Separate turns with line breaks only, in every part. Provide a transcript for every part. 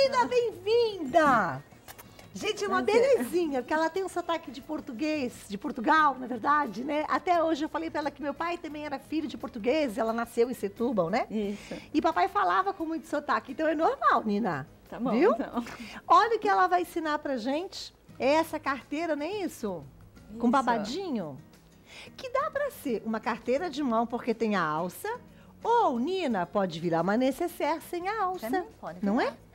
Nina, bem-vinda! Gente, é uma belezinha, porque ela tem um sotaque de português, de Portugal, na verdade, né? Até hoje eu falei pra ela que meu pai também era filho de português, ela nasceu em Setúbal, né?
Isso.
E papai falava com muito sotaque, então é normal, Nina.
Tá bom,
viu?
então.
Olha o que ela vai ensinar pra gente. É essa carteira, não é isso? Com
Isso.
babadinho. Que dá pra ser uma carteira de mão, porque tem a alça. Ou, Nina, pode virar uma necessaire sem a alça.
Também pode
não
virar.
é?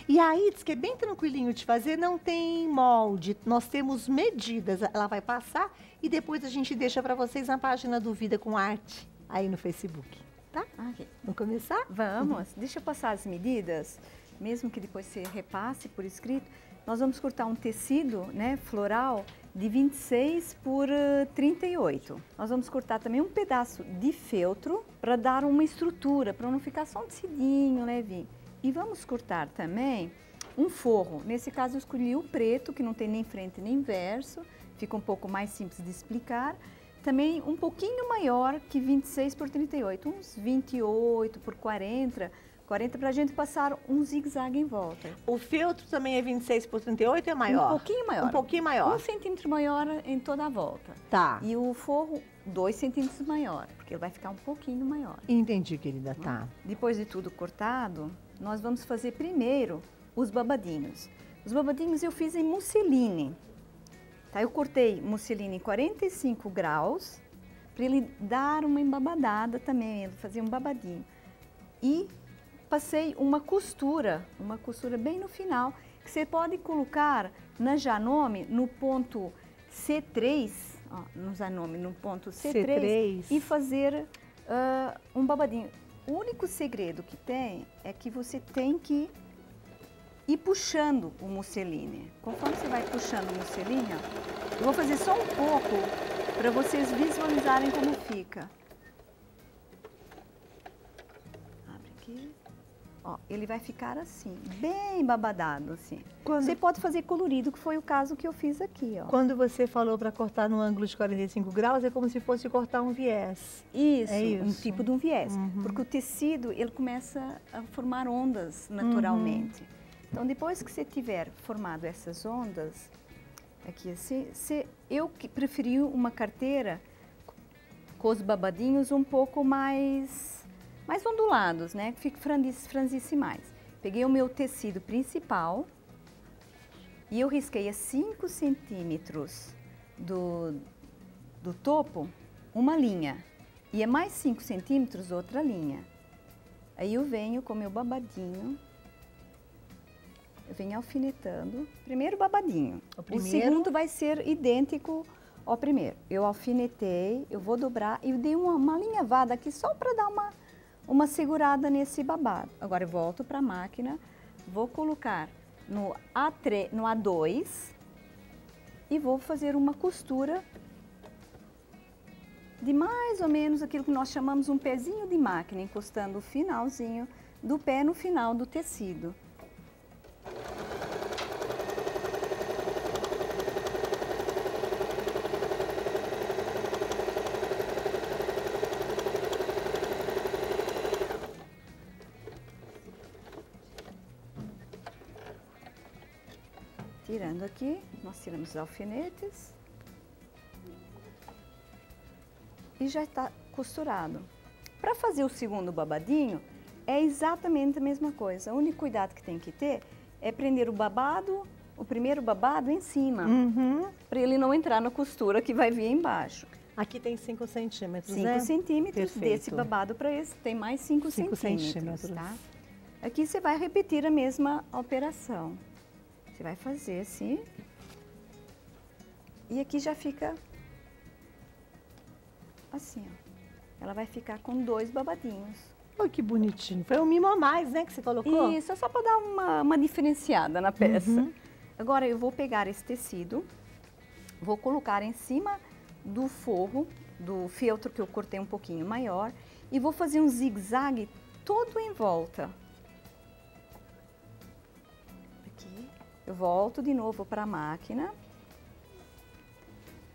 E aí, diz que é bem tranquilinho de fazer, não tem molde. Nós temos medidas. Ela vai passar e depois a gente deixa pra vocês na página do Vida com Arte, aí no Facebook. Tá?
Ok.
Vamos começar?
Vamos. Deixa eu passar as medidas, mesmo que depois você repasse por escrito. Nós vamos cortar um tecido, né, floral de 26 por 38. Nós vamos cortar também um pedaço de feltro para dar uma estrutura, para não ficar só um tecidinho levinho. E vamos cortar também um forro. Nesse caso eu escolhi o preto, que não tem nem frente nem verso, fica um pouco mais simples de explicar. Também um pouquinho maior que 26 por 38, uns 28 por 40 para a gente passar um zigue-zague em volta.
O feltro também é 26 por 38, é maior?
Um pouquinho maior.
Um pouquinho maior.
1 centímetro maior em toda a volta.
Tá.
E o forro, 2 centímetros maior, porque ele vai ficar um pouquinho maior.
Entendi, querida, tá.
Depois de tudo cortado, nós vamos fazer primeiro os babadinhos. Os babadinhos eu fiz em musseline. Tá? Eu cortei musseline em 45 graus, para ele dar uma embabadada também, fazer um babadinho. E passei uma costura bem no final, que você pode colocar na Janome, no ponto C3, ó, no Janome, no ponto C3, e fazer um babadinho. O único segredo que tem é que você tem que ir puxando o musseline. Conforme você vai puxando o musseline, ó, eu vou fazer só um pouco para vocês visualizarem como fica. Abre aqui. Ó, ele vai ficar assim, bem babadado, assim. Você pode fazer colorido, que foi o caso que eu fiz aqui, ó.
Quando você falou para cortar no ângulo de 45 graus, é como se fosse cortar um viés.
Isso,
é isso.
Um tipo de um viés. Porque o tecido, ele começa a formar ondas naturalmente. Então, depois que você tiver formado essas ondas, aqui assim, eu que preferi uma carteira com os babadinhos um pouco mais ondulados, né? Que fique franzice mais. Peguei o meu tecido principal e eu risquei a 5 centímetros do topo uma linha e a mais 5 centímetros outra linha. Aí eu venho com o meu babadinho, eu venho alfinetando. Primeiro babadinho. O segundo vai ser idêntico ao primeiro. Eu alfinetei, eu vou dobrar e eu dei uma alinhavada aqui só para dar uma segurada nesse babado. Agora eu volto para a máquina, vou colocar no A2 e vou fazer uma costura de mais ou menos aquilo que nós chamamos um pezinho de máquina, encostando o finalzinho do pé no final do tecido. Tirando aqui, nós tiramos os alfinetes e já está costurado. Para fazer o segundo babadinho, é exatamente a mesma coisa. O único cuidado que tem que ter é prender o primeiro babado em cima, para ele não entrar na costura que vai vir embaixo.
Aqui tem 5 centímetros,
5
né?
centímetros.
Perfeito.
Desse babado para esse, tem mais 5 centímetros,
centímetros.
tá? Aqui você vai repetir a mesma operação. Você vai fazer assim. E aqui já fica assim, ó. Ela vai ficar com 2 babadinhos.
Olha que bonitinho. Foi um mimo a mais, né, que você colocou?
Isso, é só para dar uma diferenciada na peça. Agora eu vou pegar esse tecido, vou colocar em cima do forro, do feltro que eu cortei um pouquinho maior, e vou fazer um zigue-zague todo em volta. Aqui, eu volto de novo para a máquina.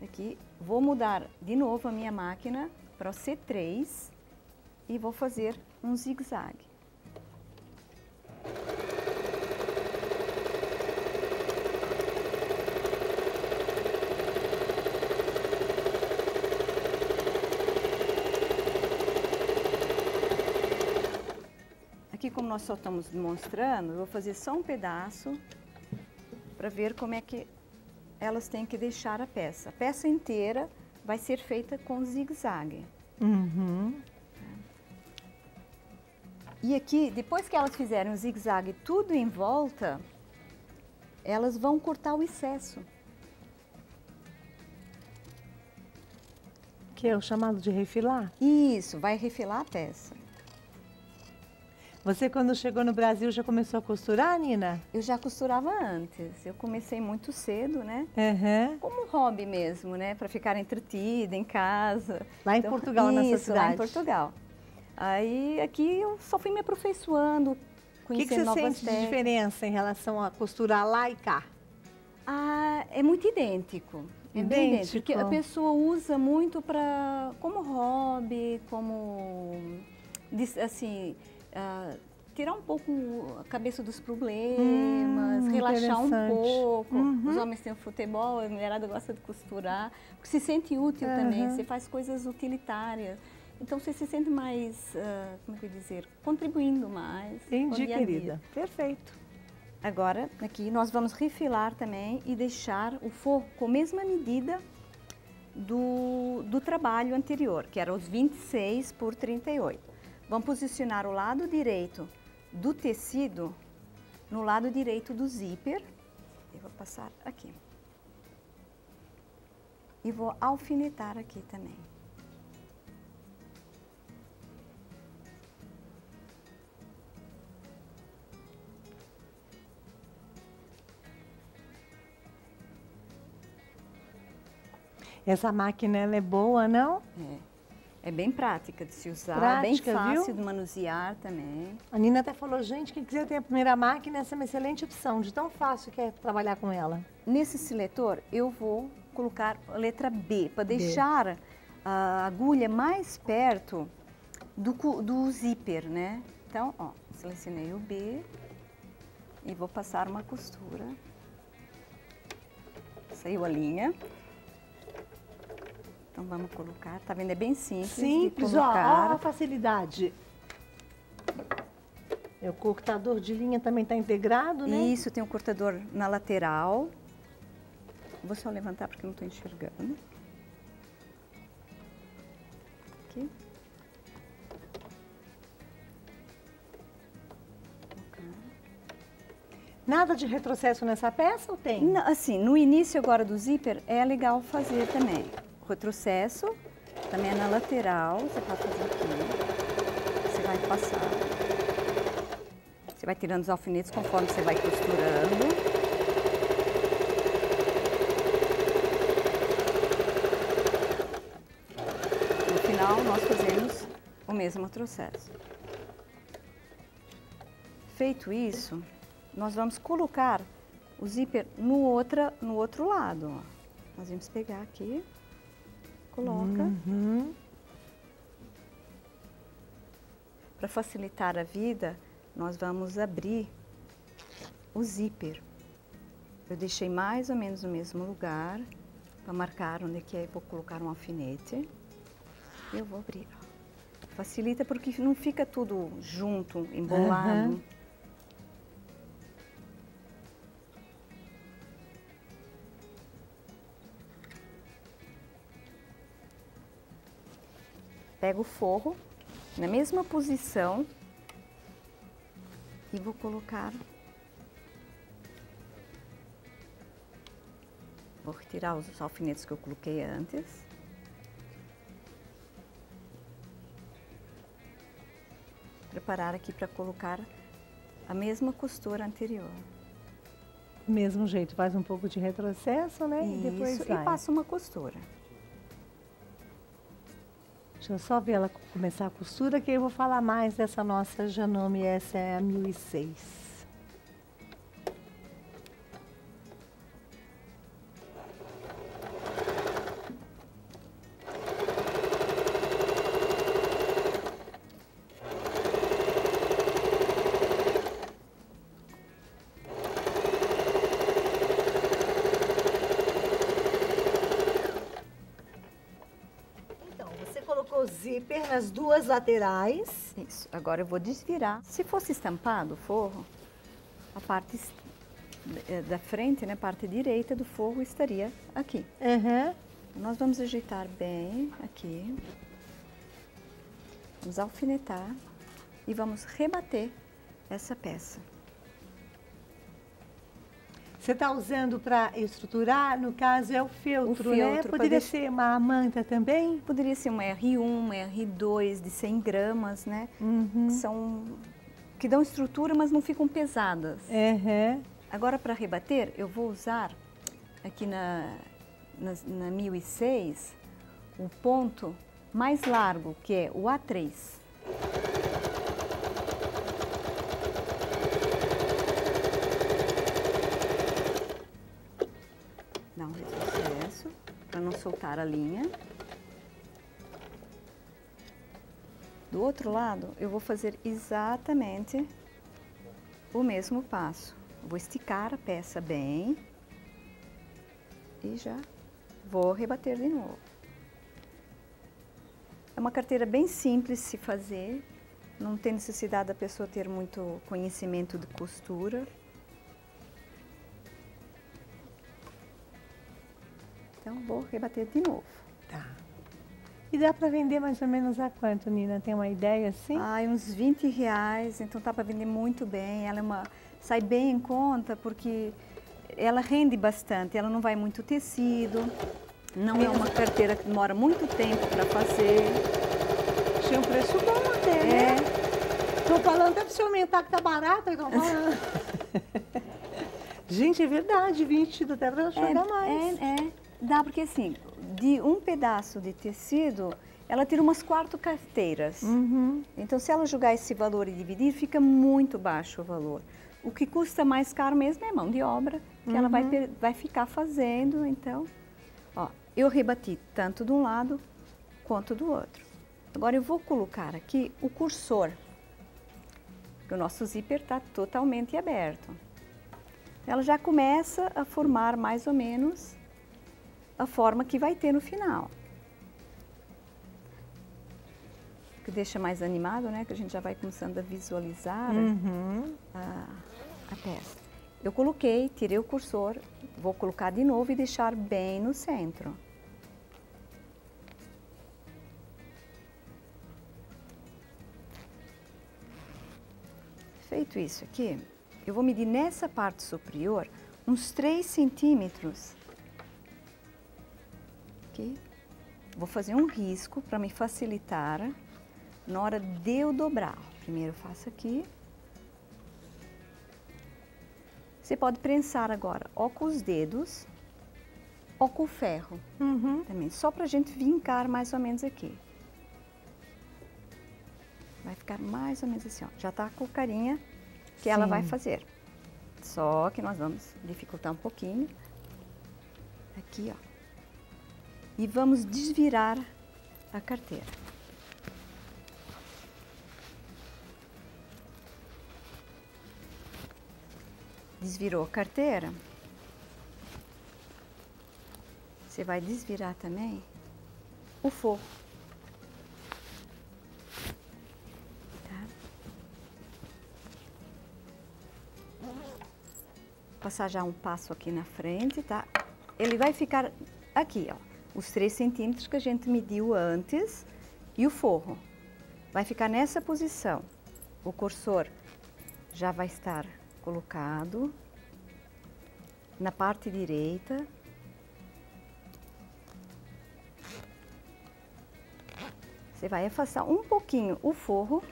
Aqui, vou mudar de novo a minha máquina para o C3 e vou fazer um zigue-zague. nós só estamos demonstrando, eu vou fazer só um pedaço para ver como é que elas têm que deixar a peça. A peça inteira vai ser feita com zigue-zague.
Uhum.
E aqui, depois que elas fizerem o zigue-zague tudo em volta, elas vão cortar o excesso.
Que é o chamado de refilar?
Isso, vai refilar a peça.
Você, quando chegou no Brasil, já começou a costurar, Nina?
Eu já costurava antes, eu comecei muito cedo, né?
Uhum.
Como hobby mesmo, né? Para ficar entretida em casa.
Lá em Portugal, nessa
isso,
cidade?
Lá em Portugal. Aí, aqui eu só fui me aperfeiçoando,
O que
conhecendo
você
novas
sente de
técnicas.
diferença em relação a costurar lá e cá?
Ah, é muito idêntico. É bem idêntico. Porque a
Idêntico.
pessoa usa muito como hobby, assim, tirar um pouco a cabeça dos problemas, relaxar um
interessante.
pouco.
Uhum.
Os homens têm o futebol, a mulherada gosta de costurar, porque se sente útil também, você faz coisas utilitárias. Então você se sente mais, como é que eu dizer, contribuindo mais. com o
Entendi,
dia a dia.
querida. Perfeito.
Agora, aqui nós vamos refilar também e deixar o forro com a mesma medida do trabalho anterior, que era os 26 por 38. Vamos posicionar o lado direito do tecido no lado direito do zíper. Eu vou passar aqui. E vou alfinetar aqui também.
Essa máquina, ela é boa, não?
É bem prática de se usar,
Prática,
bem fácil
viu?
de manusear também.
A Nina até falou, gente, quem quiser ter a primeira máquina, essa é uma excelente opção, de tão fácil que é trabalhar com ela.
Nesse seletor, eu vou colocar a letra B, para deixar a agulha mais perto do zíper, né? Então, ó, selecionei o B e vou passar uma costura. Saiu a linha. Então, vamos colocar, tá vendo? É bem simples.
Simples,
de
ó,
colocar.
ó a facilidade. O cortador de linha também está integrado, né?
Isso, tem um cortador na lateral. Vou só levantar porque eu não estou enxergando. Aqui.
Nada de retrocesso nessa peça ou tem?
Não, assim, no início agora do zíper é legal fazer também. Retrocesso, também é na lateral, você pode fazer aqui. Você vai passar. Você vai tirando os alfinetes conforme você vai costurando. No final, nós fazemos o mesmo processo. Feito isso, nós vamos colocar o zíper no outro lado. Ó. Nós vamos pegar aqui, coloca. Para facilitar a vida, nós vamos abrir o zíper. Eu deixei mais ou menos no mesmo lugar, para marcar onde que é, vou colocar um alfinete. Eu vou abrir. Ó. Facilita porque não fica tudo junto, embolado. Pego o forro na mesma posição e vou colocar. Vou retirar os alfinetes que eu coloquei antes. Preparar aqui para colocar a mesma costura anterior.
Do mesmo jeito, faz um pouco de retrocesso, né?
Isso,
E depois vai.
e passa uma costura.
Deixa eu só ver ela começar a costura, que eu vou falar mais dessa nossa Janome, essa é a 1006. zíper nas duas laterais.
Isso. Agora eu vou desvirar. Se fosse estampado o forro, a parte da frente, né, a parte direita do forro estaria aqui.
Uhum.
Nós vamos ajeitar bem aqui. Vamos alfinetar e vamos rebater essa peça.
Você está usando para estruturar, no caso é o feltro, né? Poderia ser uma manta também?
Poderia ser uma R1, uma R2 de 100 gramas, né?
Uhum.
Que dão estrutura, mas não ficam pesadas.
Uhum.
Agora, para rebater, eu vou usar aqui na 1006 o ponto mais largo, que é o A3. Dá um retrocesso para não soltar a linha. Do outro lado, eu vou fazer exatamente o mesmo passo. Vou esticar a peça bem e já vou rebater de novo. É uma carteira bem simples de se fazer, não tem necessidade da pessoa ter muito conhecimento de costura. Então, vou rebater de novo.
Tá. E dá para vender mais ou menos a quanto, Nina? Tem uma ideia assim?
Uns R$20, então tá para vender muito bem. Ela sai bem em conta porque ela rende bastante, ela não vai muito tecido, não é uma carteira que demora muito tempo para fazer.
Achei um preço bom até, né? Estou falando até para você aumentar que tá barato, então falando. Gente, é verdade, 20 até para chegar mais.
Dá porque assim, de um pedaço de tecido, ela tira umas 4 carteiras.
Uhum.
Então, se ela jogar esse valor e dividir, fica muito baixo o valor. O que custa mais caro mesmo é a mão de obra, que ela vai ficar fazendo. Então, ó, eu rebati tanto de um lado quanto do outro. Agora, eu vou colocar aqui o cursor, porque o nosso zíper está totalmente aberto. Ela já começa a formar mais ou menos a forma que vai ter no final. Que deixa mais animado, né? Que a gente já vai começando a visualizar a peça. Eu coloquei, tirei o cursor, vou colocar de novo e deixar bem no centro. Feito isso aqui, eu vou medir nessa parte superior uns 3 centímetros. Aqui. Vou fazer um risco para me facilitar na hora de eu dobrar. Primeiro eu faço aqui. Você pode prensar agora ou com os dedos ou com o ferro. Também, só para a gente vincar mais ou menos aqui. Vai ficar mais ou menos assim, ó. Já tá com a carinha que ela vai fazer. Só que nós vamos dificultar um pouquinho. Aqui, ó. E vamos desvirar a carteira. Desvirou a carteira. Você vai desvirar também o forro. Tá? Passar já um passo aqui na frente, tá? Ele vai ficar aqui, ó. Os 3 centímetros que a gente mediu antes e o forro. Vai ficar nessa posição. O cursor já vai estar colocado na parte direita. Você vai afastar um pouquinho o forro.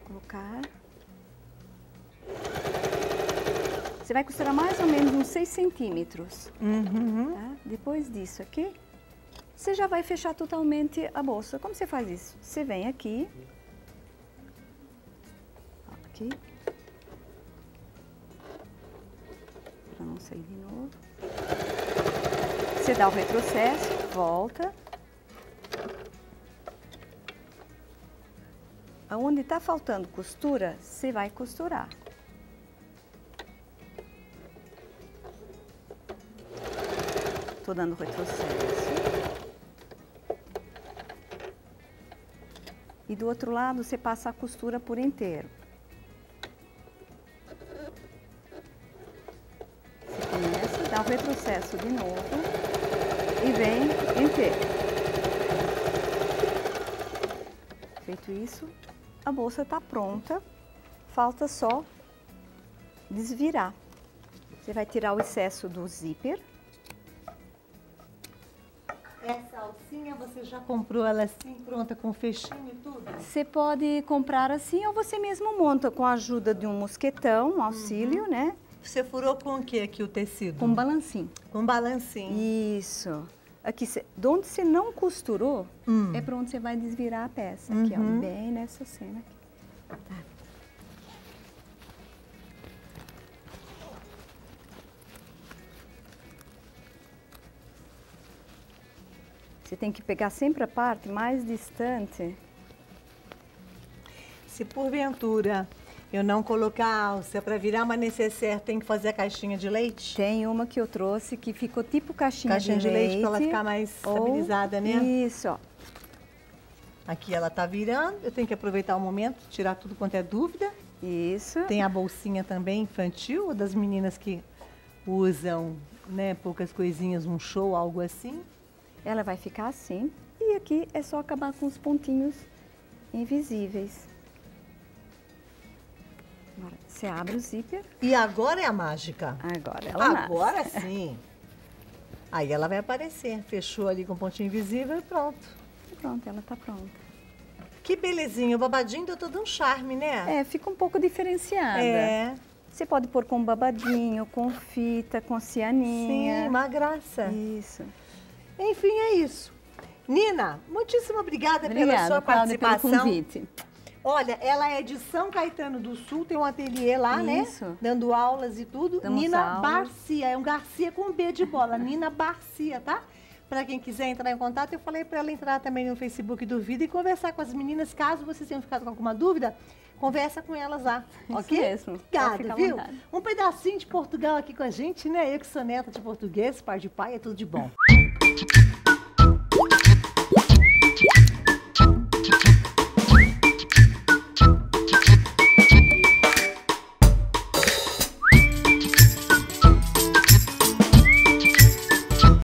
Colocar. Você vai costurar mais ou menos uns 6 centímetros. Tá? Depois disso aqui, você já vai fechar totalmente a bolsa. Como você faz isso? Você vem aqui. Aqui. Para não sair de novo. Você dá o retrocesso, volta. Aonde está faltando costura, você vai costurar. Estou dando retrocesso. e do outro lado você passa a costura por inteiro. Você começa, dá o retrocesso de novo e vem inteiro. Feito isso, a bolsa está pronta, falta só desvirar. Você vai tirar o excesso do zíper.
Essa alcinha você já comprou ela assim, pronta, com fechinho e tudo?
Você pode comprar assim ou você mesmo monta com a ajuda de um mosquetão, um auxílio, né?
Você furou com o que aqui o tecido?
Com balancinho.
Com balancinho.
Isso. Aqui, de onde você não costurou, é para onde você vai desvirar a peça. Aqui, ó, bem nessa cena aqui. Tá. Você tem que pegar sempre a parte mais distante.
Se porventura eu não colocar a alça para virar uma necessaire, tem que fazer a caixinha de leite?
Tem uma que eu trouxe que ficou tipo caixinha
de leite para ela ficar mais estabilizada, né?
Isso, ó.
Aqui ela tá virando, eu tenho que aproveitar o momento, tirar tudo quanto é dúvida.
Isso.
Tem a bolsinha também infantil, das meninas que usam, né, poucas coisinhas, um show, algo assim.
Ela vai ficar assim e aqui é só acabar com os pontinhos invisíveis. Agora, você abre o zíper.
E agora é a mágica.
Agora ela nasce.
Agora sim. Aí ela vai aparecer. Fechou ali com pontinho invisível e pronto.
Pronto, ela tá pronta.
Que belezinha. O babadinho deu todo um charme, né?
É, fica um pouco diferenciada.
É.
Você pode pôr com babadinho, com fita, com cianinha.
Sim, uma graça.
Isso.
Enfim, é isso. Nina, muitíssimo obrigada pela sua participação.
Pelo convite.
Olha, ela é de São Caetano do Sul, tem um ateliê lá,
Isso.
né? Dando aulas e tudo.
Damos
Nina
aulas.
Barcia, é um Garcia com B de bola. Nina Barcia, tá? Para quem quiser entrar em contato, eu falei para ela entrar também no Facebook do Vida e conversar com as meninas. Caso vocês tenham ficado com alguma dúvida, conversa com elas lá, ok?
Mesmo.
Obrigada, viu? Um pedacinho de Portugal aqui com a gente, né? Eu que sou neta de português, par de pai, é tudo de bom.